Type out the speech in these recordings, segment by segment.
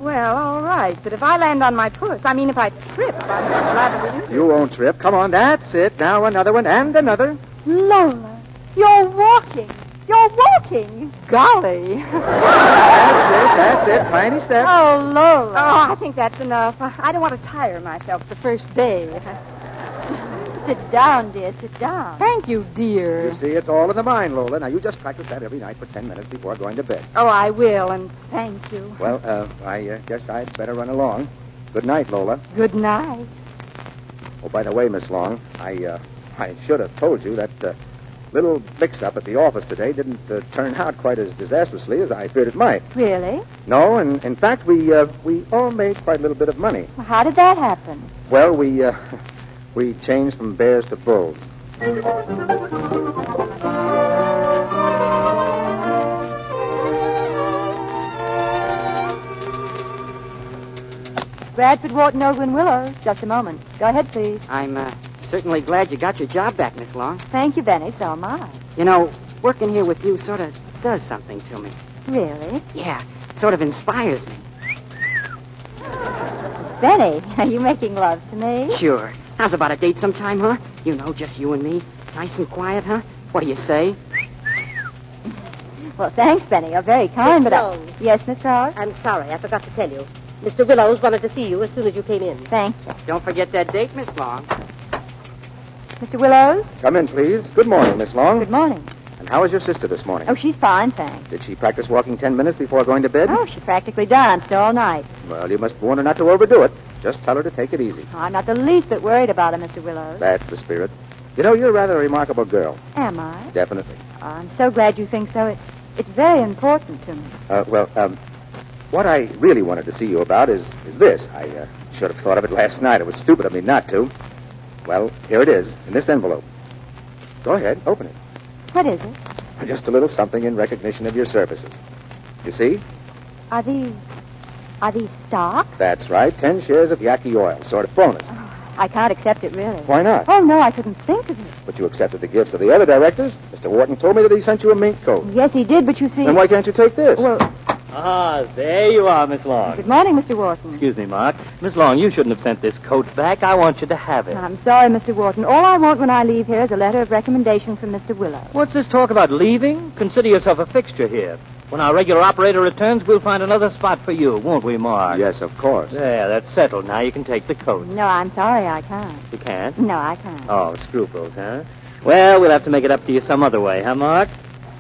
Well, all right, but if I land on my puss, if I trip, I'm liable to injure. You won't trip. Come on, that's it. Now another one and another. Lola, you're walking. You're walking. Golly. That's it. Tiny step. Oh, Lola. Oh, I think that's enough. I don't want to tire myself the first day. Sit down, dear. Sit down. Thank you, dear. You see, it's all in the mind, Lola. Now, you just practice that every night for 10 minutes before going to bed. Oh, I will, and thank you. Well, I guess I'd better run along. Good night, Lola. Good night. Oh, by the way, Miss Long, I should have told you that little mix-up at the office today didn't turn out quite as disastrously as I feared it might. Really? No, and in fact, we all made quite a little bit of money. Well, how did that happen? Well, we changed from bears to bulls. Bradford, Wharton, Oakland, Willow. Just a moment. Go ahead, please. I'm certainly glad you got your job back, Miss Long. Thank you, Benny. So am I. You know, working here with you sort of does something to me. Really? Yeah, sort of inspires me. Benny, are you making love to me? Sure. How's about a date sometime, huh? You know, just you and me. Nice and quiet, huh? What do you say? Well, thanks, Benny. You're very kind, Miss but Long. Yes, Miss Crowd? I'm sorry, I forgot to tell you. Mr. Willows wanted to see you as soon as you came in. Thank you. Don't forget that date, Miss Long. Mr. Willows? Come in, please. Good morning, Miss Long. Good morning. And how is your sister this morning? Oh, she's fine, thanks. Did she practice walking 10 minutes before going to bed? Oh, she practically danced all night. Well, you must warn her not to overdo it. Just tell her to take it easy. Oh, I'm not the least bit worried about her, Mr. Willows. That's the spirit. You know, you're rather a remarkable girl. Am I? Definitely. Oh, I'm so glad you think so. It's very important to me. What I really wanted to see you about is this. I should have thought of it last night. It was stupid of me not to. Well, here it is, in this envelope. Go ahead, open it. What is it? Just a little something in recognition of your services. You see? Are these stocks? That's right, 10 shares of Yaqui oil, sort of bonus. Oh, I can't accept it, really. Why not? Oh, no, I couldn't think of it. But you accepted the gifts of the other directors. Mr. Wharton told me that he sent you a mink coat. Yes, he did, but you see... Then why can't you take this? Well... Ah, there you are, Miss Long. Good morning, Mr. Wharton. Excuse me, Mark. Miss Long, you shouldn't have sent this coat back. I want you to have it. I'm sorry, Mr. Wharton. All I want when I leave here is a letter of recommendation from Mr. Willow. What's this talk about leaving? Consider yourself a fixture here. When our regular operator returns, we'll find another spot for you, won't we, Mark? Yes, of course. There, that's settled. Now you can take the coat. No, I'm sorry, I can't. You can't? No, I can't. Oh, scruples, huh? Well, we'll have to make it up to you some other way, huh, Mark?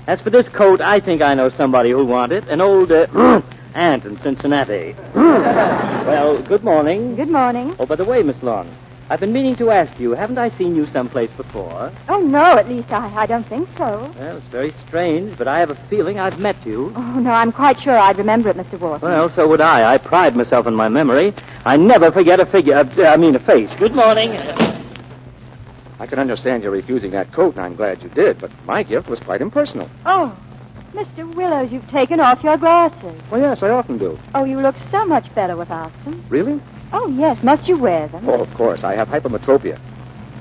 As for this coat, I think I know somebody who'll want it. An old, aunt in Cincinnati. Well, good morning. Good morning. Oh, by the way, Miss Long, I've been meaning to ask you, haven't I seen you someplace before? Oh, no, at least I don't think so. Well, it's very strange, but I have a feeling I've met you. Oh, no, I'm quite sure I'd remember it, Mr. Wharton. Well, so would I. I pride myself in my memory. I never forget a face. Good morning. I can understand your refusing that coat, and I'm glad you did, but my gift was quite impersonal. Oh, Mr. Willows, you've taken off your glasses. Well, yes, I often do. Oh, you look so much better without them. Really? Oh, yes. Must you wear them? Oh, of course. I have hypermetropia.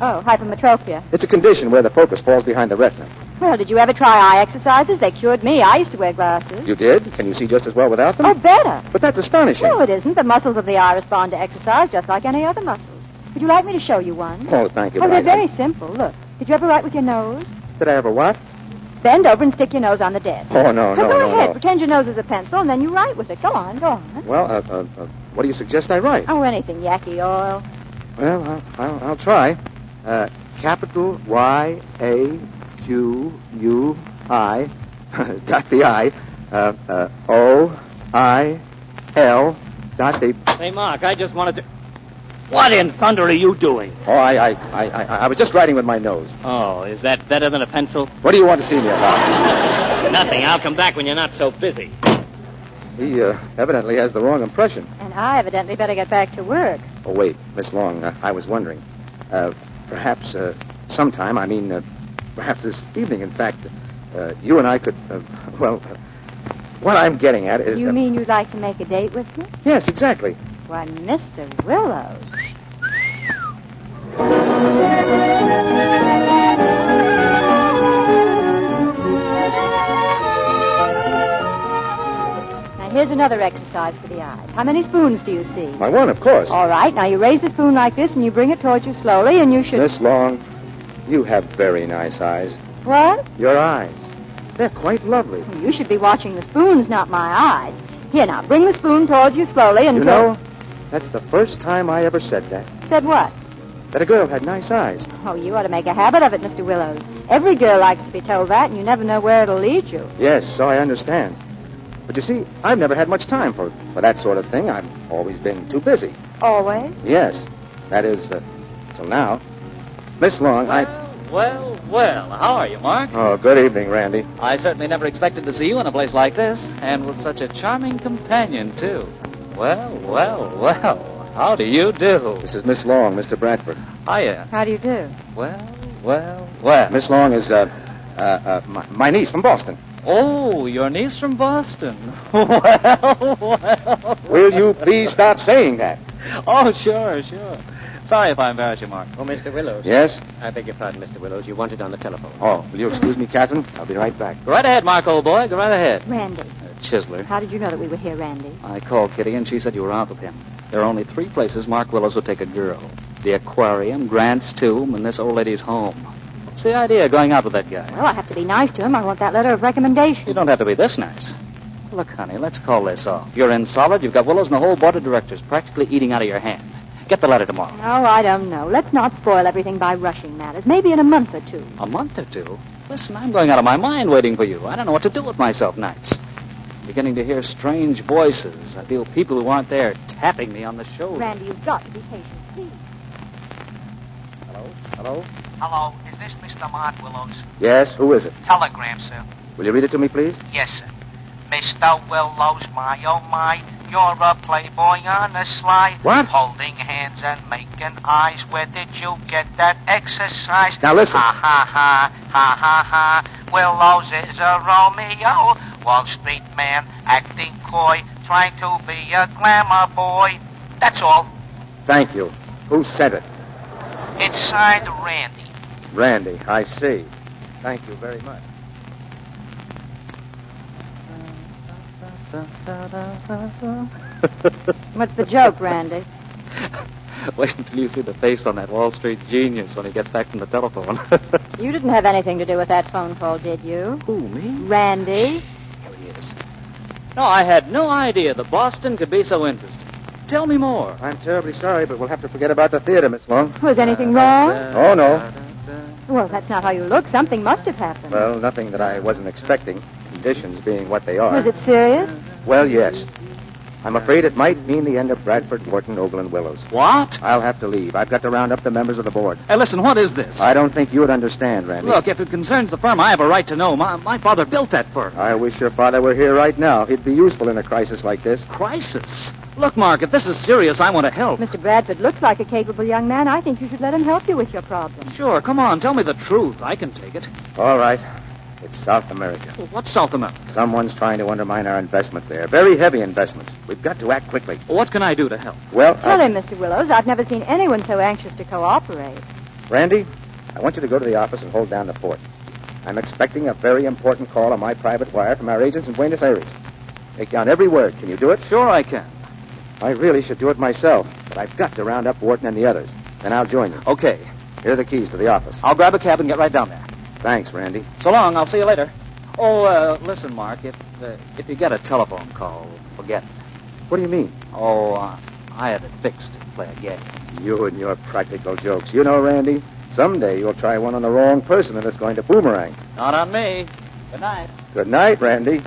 Oh, hypermetropia. It's a condition where the focus falls behind the retina. Well, did you ever try eye exercises? They cured me. I used to wear glasses. You did? Can you see just as well without them? Oh, better. But that's astonishing. No, it isn't. The muscles of the eye respond to exercise just like any other muscles. Would you like me to show you one? Oh, thank you. Oh, they're very simple. Look. Did you ever write with your nose? Did I ever what? Bend over and stick your nose on the desk. Oh, no. Go ahead. Pretend your nose is a pencil, and then you write with it. Go on. Well, what do you suggest I write? Oh, anything. Yaqui oil. Well, I'll try. Capital Y-A-Q-U-I. Dot the I. O-I-L. Dot the... Say, Mark, I just wanted to... What in thunder are you doing? Oh, I was just writing with my nose. Oh, is that better than a pencil? What do you want to see me about? Nothing. I'll come back when you're not so busy. He evidently has the wrong impression. And I evidently better get back to work. Oh, wait, Miss Long, I was wondering. Perhaps sometime, perhaps this evening, in fact, you and I could, what I'm getting at is... You mean you'd like to make a date with me? Yes, exactly. Why, Mr. Willows. Now, here's another exercise for the eyes. How many spoons do you see? My one, of course. All right, now you raise the spoon like this and you bring it towards you slowly and you should... Miss Long, you have very nice eyes. What? Your eyes. They're quite lovely. You should be watching the spoons, not my eyes. Here, now, bring the spoon towards you slowly and... You know, that's the first time I ever said that. Said what? That a girl had nice eyes. Oh, you ought to make a habit of it, Mr. Willows. Every girl likes to be told that, and you never know where it'll lead you. Yes, so I understand. But you see, I've never had much time for that sort of thing. I've always been too busy. Always? Yes. That is, till now. Miss Long, Well, how are you, Mark? Oh, good evening, Randy. I certainly never expected to see you in a place like this, and with such a charming companion, too. Well, how do you do? This is Miss Long, Mr. Bradford. Hiya. How do you do? Well. Miss Long is, my niece from Boston. Oh, your niece from Boston. Well. Will you please stop saying that? Oh, sure. Sorry if I embarrass you, Mark. Oh, Mr. Willows. Yes? I beg your pardon, Mr. Willows. You wanted on the telephone. Oh, will you excuse me, Catherine? I'll be right back. Go right ahead, Mark, old boy. Go right ahead. Randy. Chisler. How did you know that we were here, Randy? I called Kitty, and she said you were out with him. There are only 3 places Mark Willows would take a girl. The aquarium, Grant's tomb, and this old lady's home. What's the idea of going out with that guy? Well, I have to be nice to him. I want that letter of recommendation. You don't have to be this nice. Look, honey, let's call this off. You're in solid. You've got Willows and the whole board of directors practically eating out of your hand. Get the letter tomorrow. Oh, I don't know. Let's not spoil everything by rushing matters. Maybe in a month or 2. A month or 2? Listen, I'm going out of my mind waiting for you. I don't know what to do with myself nights. I'm beginning to hear strange voices. I feel people who aren't there tapping me on the shoulder. Randy, you've got to be patient, please. Hello? Hello, is this Mr. Mark Willows? Yes, who is it? Telegram, sir. Will you read it to me, please? Yes, sir. Mr. Willows, my oh my, you're a playboy on the sly. What? Holding hands and making eyes. Where did you get that exercise? Now listen. Ha ha ha, ha ha ha. Willows is a Romeo. Wall Street man, acting coy, trying to be a glamour boy. That's all. Thank you. Who sent it? It's signed Randy. Randy, I see. Thank you very much. What's the joke, Randy? Wait until you see the face on that Wall Street genius when he gets back from the telephone. You didn't have anything to do with that phone call, did you? Who, me? Randy? Here he is. No, I had no idea that Boston could be so interesting. Tell me more. I'm terribly sorry, but we'll have to forget about the theater, Miss Long. Was anything wrong? Oh, no. Well, that's not how you look. Something must have happened. Well, nothing that I wasn't expecting. Conditions being what they are. Was it serious? Well, yes. I'm afraid it might mean the end of Bradford, Wharton, Ogle, and Willows. What? I'll have to leave. I've got to round up the members of the board. Hey, listen, what is this? I don't think you would understand, Randy. Look, if it concerns the firm, I have a right to know. My father built that firm. I wish your father were here right now. He'd be useful in a crisis like this. Crisis? Look, Mark, if this is serious, I want to help. Mr. Bradford looks like a capable young man. I think you should let him help you with your problem. Sure, come on, tell me the truth. I can take it. All right. It's South America. Well, what's South America? Someone's trying to undermine our investments there. Very heavy investments. We've got to act quickly. What can I do to help? Well, Tell him, Mr. Willows, I've never seen anyone so anxious to cooperate. Randy, I want you to go to the office and hold down the fort. I'm expecting a very important call on my private wire from our agents in Buenos Aires. Take down every word. Can you do it? Sure I can. I really should do it myself, but I've got to round up Wharton and the others. Then I'll join you. Okay. Here are the keys to the office. I'll grab a cab and get right down there. Thanks, Randy. So long. I'll see you later. Oh, listen, Mark, if you get a telephone call, forget it. What do you mean? Oh, I have it fixed to play a game. You and your practical jokes. You know, Randy, someday you'll try one on the wrong person and it's going to boomerang. Not on me. Good night. Good night, Randy.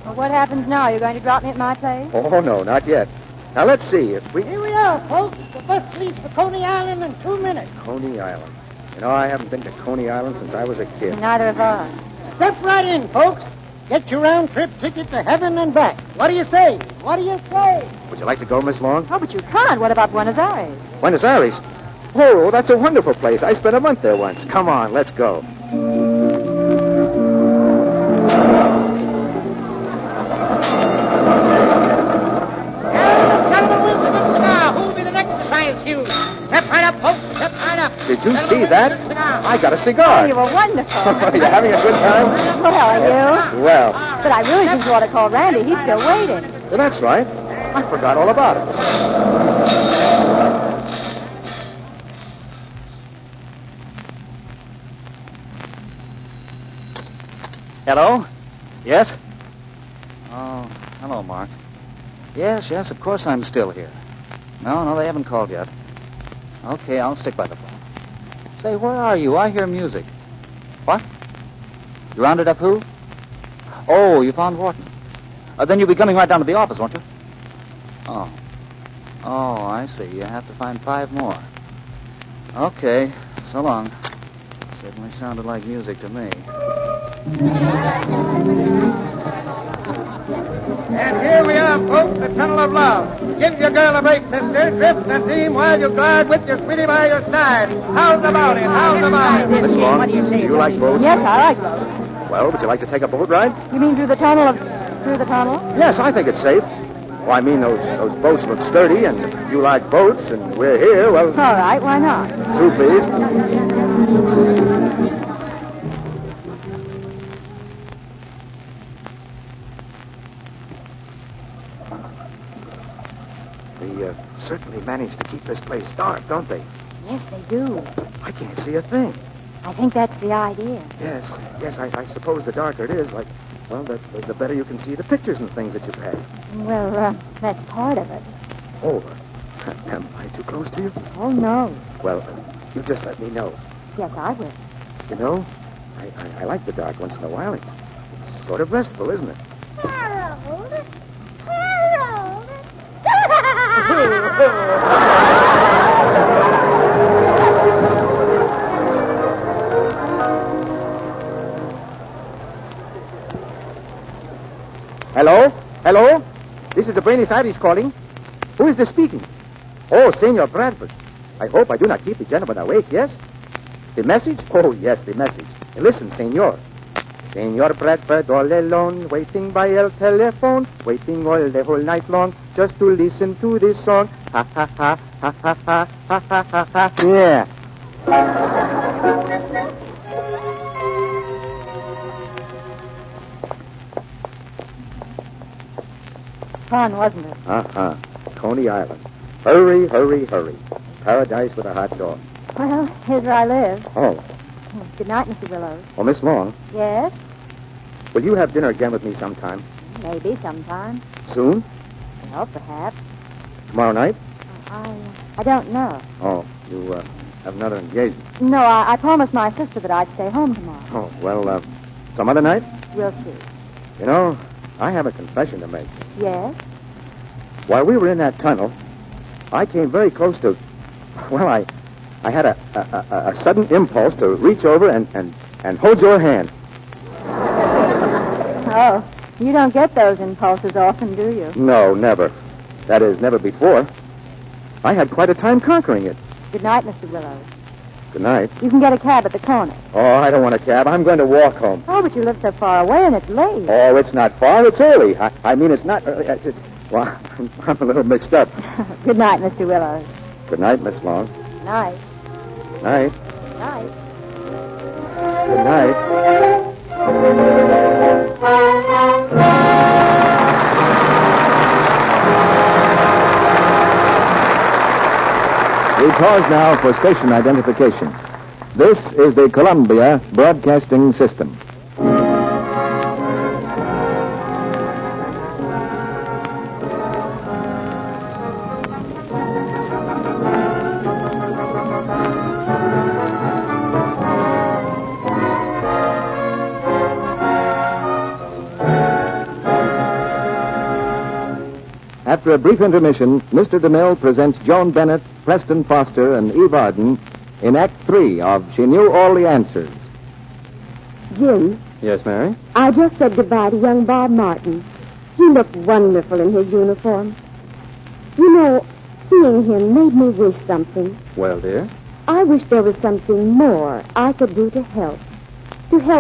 Well, what happens now? You're going to drop me at my place? Oh, no, not yet. Now, let's see if we... Here we are, folks. The bus leaves for Coney Island in 2 minutes. Coney Island. You know, I haven't been to Coney Island since I was a kid. Neither have I. Step right in, folks. Get your round-trip ticket to heaven and back. What do you say? What do you say? Would you like to go, Miss Long? Oh, but you can't. What about Buenos Aires? Buenos Aires? Oh, that's a wonderful place. I spent a month there once. Come on, let's go. Step right up, folks. Step right up. Did you see that? I got a cigar. Oh, you were wonderful. Are you having a good time? Well, are you? Well, But I really think you ought to call Randy. He's still waiting. well, that's right. I forgot all about it. Hello? Yes? Oh, hello, Mark. Yes, of course I'm still here. No, they haven't called yet. Okay, I'll stick by the phone. Say, where are you? I hear music. What? You rounded up who? Oh, you found Wharton. Then you'll be coming right down to the office, won't you? Oh, I see. You have to find 5 more. Okay, so long. Certainly sounded like music to me. And here we are, folks, the tunnel of love. Give your girl a break, mister. Drift and dream while you glide with your sweetie by your side. How's about it? How's about it? Miss Long, do you like boats? Yes, I like boats. Well, would you like to take a boat ride? You mean through the tunnel? Yes, I think it's safe. Well, I mean, those boats look sturdy, and if you like boats, and we're here, well... All right, why not? 2, please. They certainly managed to keep this place dark, don't they? Yes, they do. I can't see a thing. I think that's the idea. Yes, I suppose the darker it is, the better you can see the pictures and things that you pass. Well, that's part of it. Oh, am I too close to you? Oh, no. Well, you just let me know. Yes, I will. You know, I like the dark once in a while. It's sort of restful, isn't it? Harold! Hello? This is the Buenos Aires calling. Who is this speaking? Oh, Senor Bradford. I hope I do not keep the gentleman awake, yes? The message? Oh, yes, the message. Listen, Senor. Senor Bradford all alone, waiting by el telephone, waiting all the whole night long, just to listen to this song. Ha, ha, ha, ha, ha, ha, ha, ha, ha, ha. Yeah. Fun, wasn't it? Uh-huh. Coney Island. Hurry, hurry, hurry. Paradise with a hot dog. Well, here's where I live. Oh. Good night, Mr. Willows. Oh, Miss Long, Yes? will you have dinner again with me sometime? Maybe sometime. Soon? Well, perhaps. Tomorrow night? I don't know. Oh, you have another engagement. No, I promised my sister that I'd stay home tomorrow. Oh, well, some other night? We'll see. You know, I have a confession to make. Yes? While we were in that tunnel, I came very close to... Well, I had a sudden impulse to reach over and hold your hand. Oh, you don't get those impulses often, do you? No, never. That is, never before. I had quite a time conquering it. Good night, Mr. Willows. Good night. You can get a cab at the corner. Oh, I don't want a cab. I'm going to walk home. Oh, but you live so far away and it's late. Oh, it's not far. It's early. I mean, it's not... well, I'm a little mixed up. Good night, Mr. Willows. Good night, Miss Long. Night. Night. Night. Good night. We pause now for station identification. This is the Columbia Broadcasting System. After a brief intermission, Mr. DeMille presents Joan Bennett, Preston Foster, and Eve Arden in Act 3 of She Knew All the Answers. Jim, Yes, Mary? I just said goodbye to young Bob Martin. He looked wonderful in his uniform. You know, seeing him made me wish something. Well, dear? I wish there was something more I could do to help. To help